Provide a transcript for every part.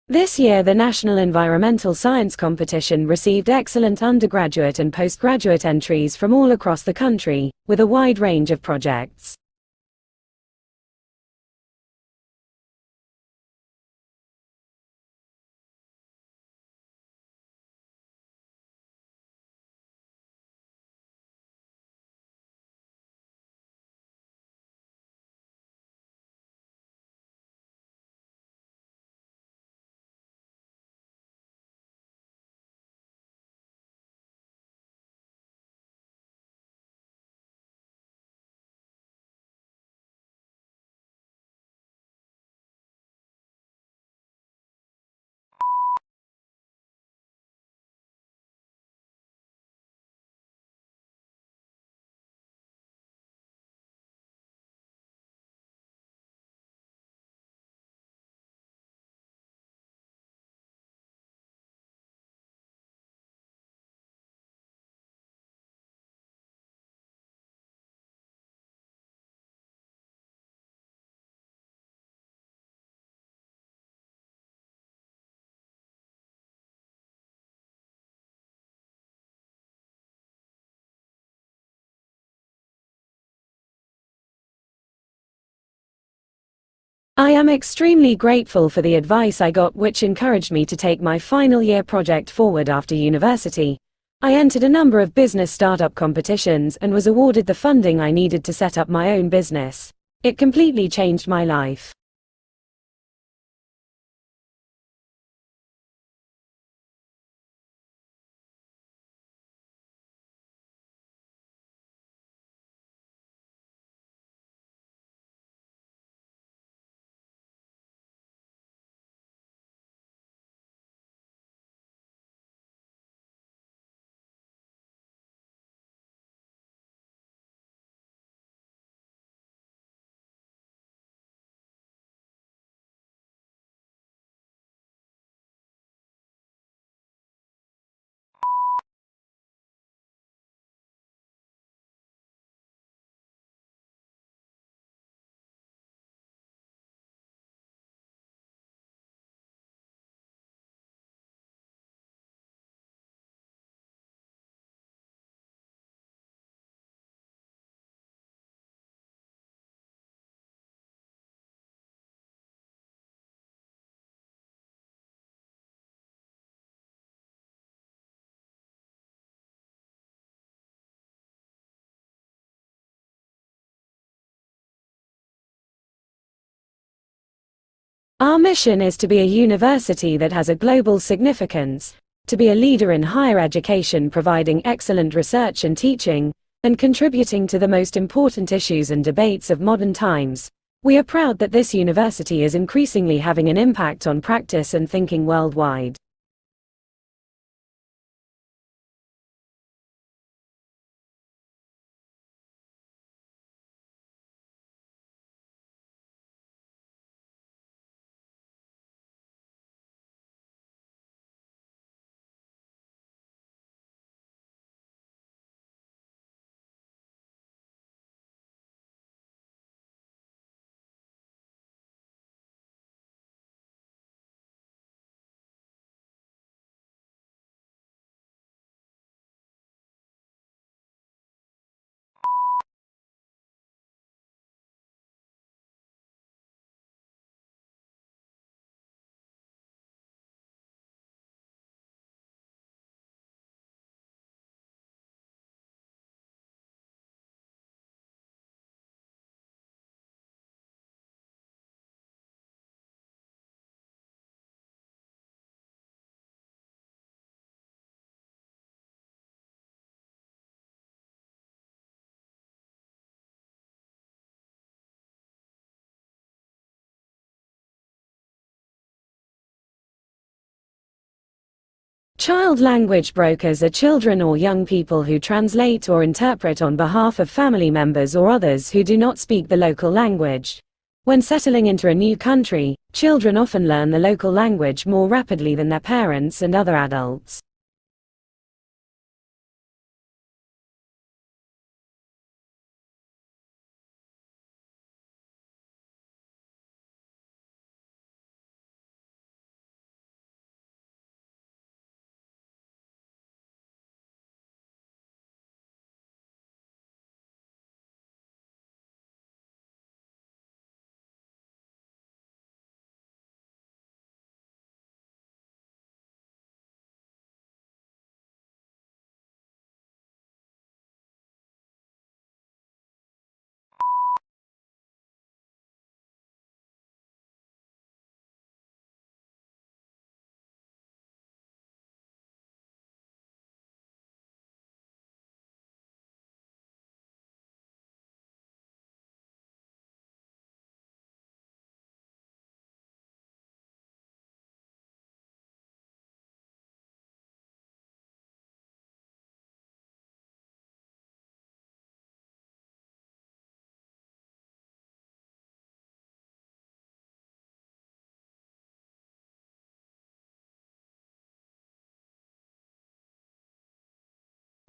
This year the National Environmental Science Competition received excellent undergraduate and postgraduate entries from all across the country, with a wide range of projects. I am extremely grateful for the advice I got, which encouraged me to take my final year project forward after university. I entered a number of business startup competitions and was awarded the funding I needed to set up my own business. It completely changed my life. Our mission is to be a university that has a global significance, to be a leader in higher education, providing excellent research and teaching, and contributing to the most important issues and debates of modern times. We are proud that this university is increasingly having an impact on practice and thinking worldwide. Child language brokers are children or young people who translate or interpret on behalf of family members or others who do not speak the local language. When settling into a new country, children often learn the local language more rapidly than their parents and other adults.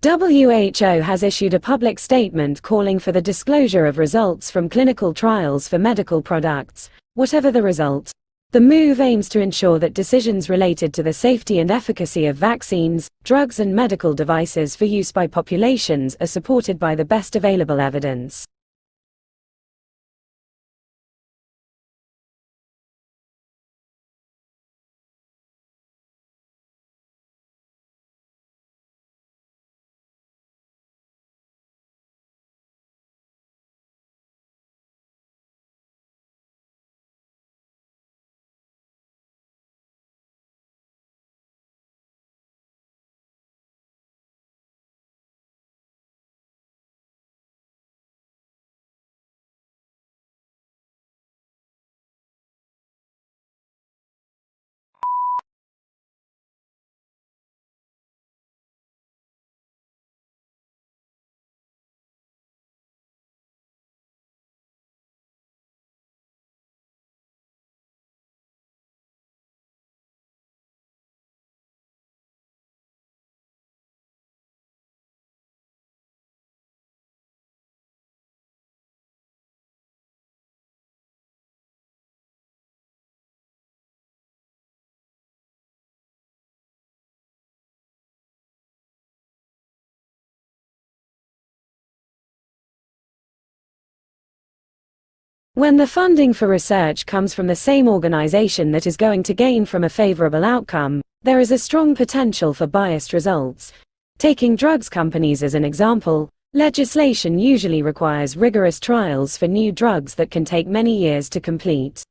WHO has issued a public statement calling for the disclosure of results from clinical trials for medical products, whatever the result. The move aims to ensure that decisions related to the safety and efficacy of vaccines, drugs and medical devices for use by populations are supported by the best available evidence. When the funding for research comes from the same organization that is going to gain from a favorable outcome, there is a strong potential for biased results. Taking drugs companies as an example, legislation usually requires rigorous trials for new drugs that can take many years to complete.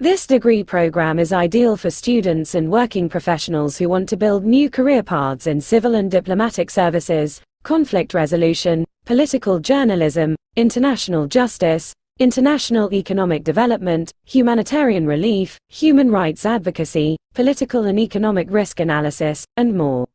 This degree program is ideal for students and working professionals who want to build new career paths in civil and diplomatic services, conflict resolution, political journalism, international justice, international economic development, humanitarian relief, human rights advocacy, political and economic risk analysis, and more.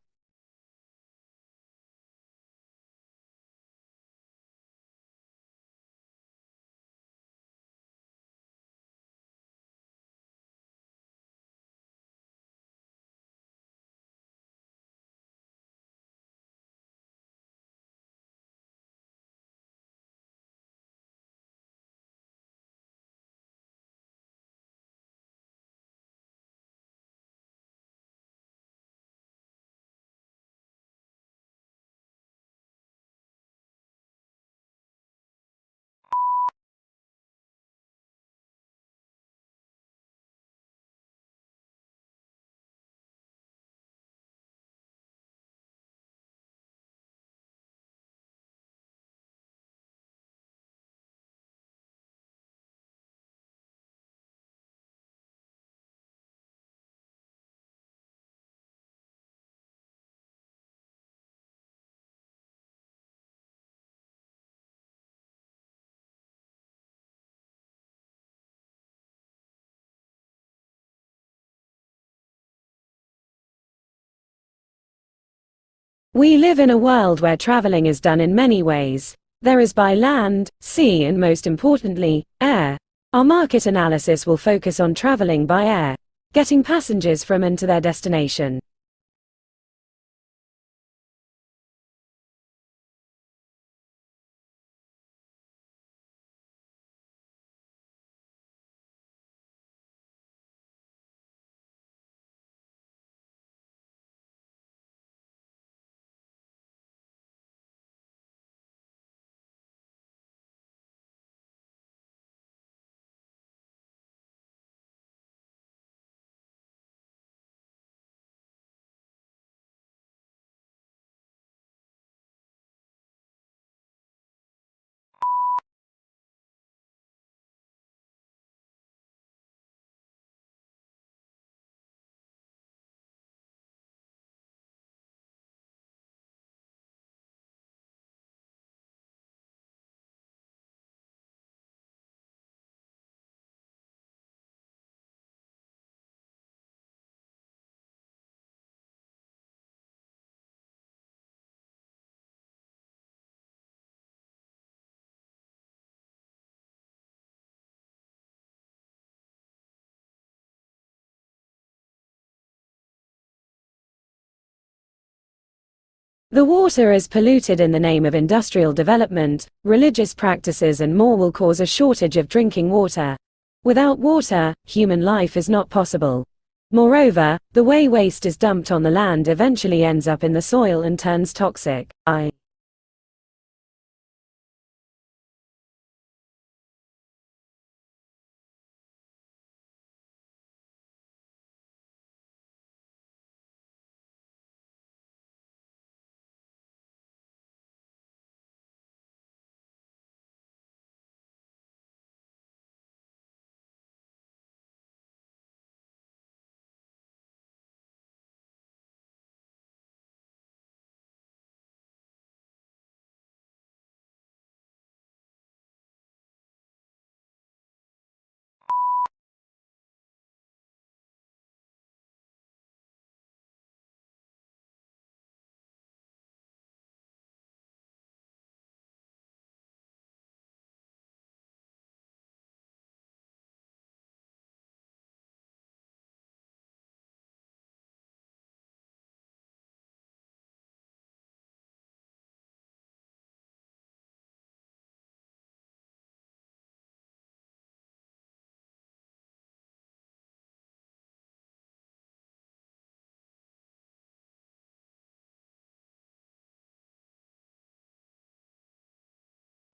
We live in a world where traveling is done in many ways. There is by land, sea and most importantly, air. Our market analysis will focus on traveling by air, getting passengers from and to their destination. The water is polluted in the name of industrial development, religious practices, and more will cause a shortage of drinking water. Without water, human life is not possible. Moreover, the way waste is dumped on the land eventually ends up in the soil and turns toxic.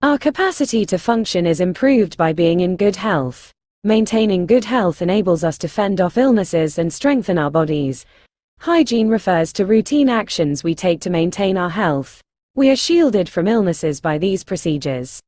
Our capacity to function is improved by being in good health. Maintaining good health enables us to fend off illnesses and strengthen our bodies. Hygiene refers to routine actions we take to maintain our health. We are shielded from illnesses by these procedures.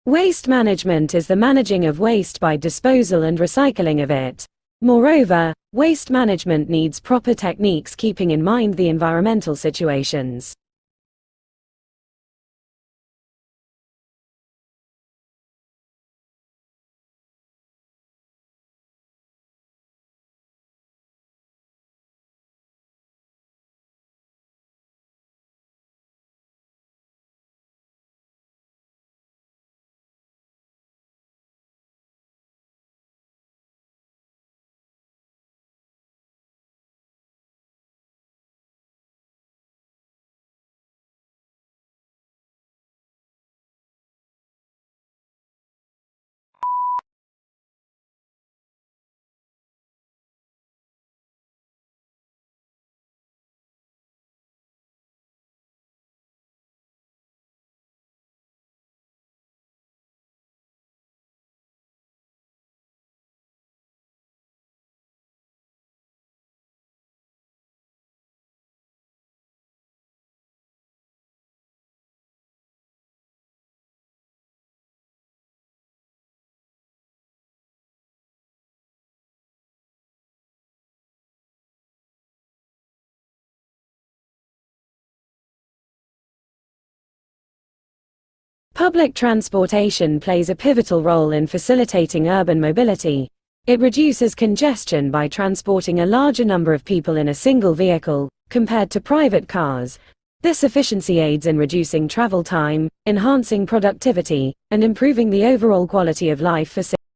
Waste management is the managing of waste by disposal and recycling of it. Moreover, waste management needs proper techniques keeping in mind the environmental situations. Public transportation plays a pivotal role in facilitating urban mobility. It reduces congestion by transporting a larger number of people in a single vehicle, compared to private cars. This efficiency aids in reducing travel time, enhancing productivity, and improving the overall quality of life for citizens.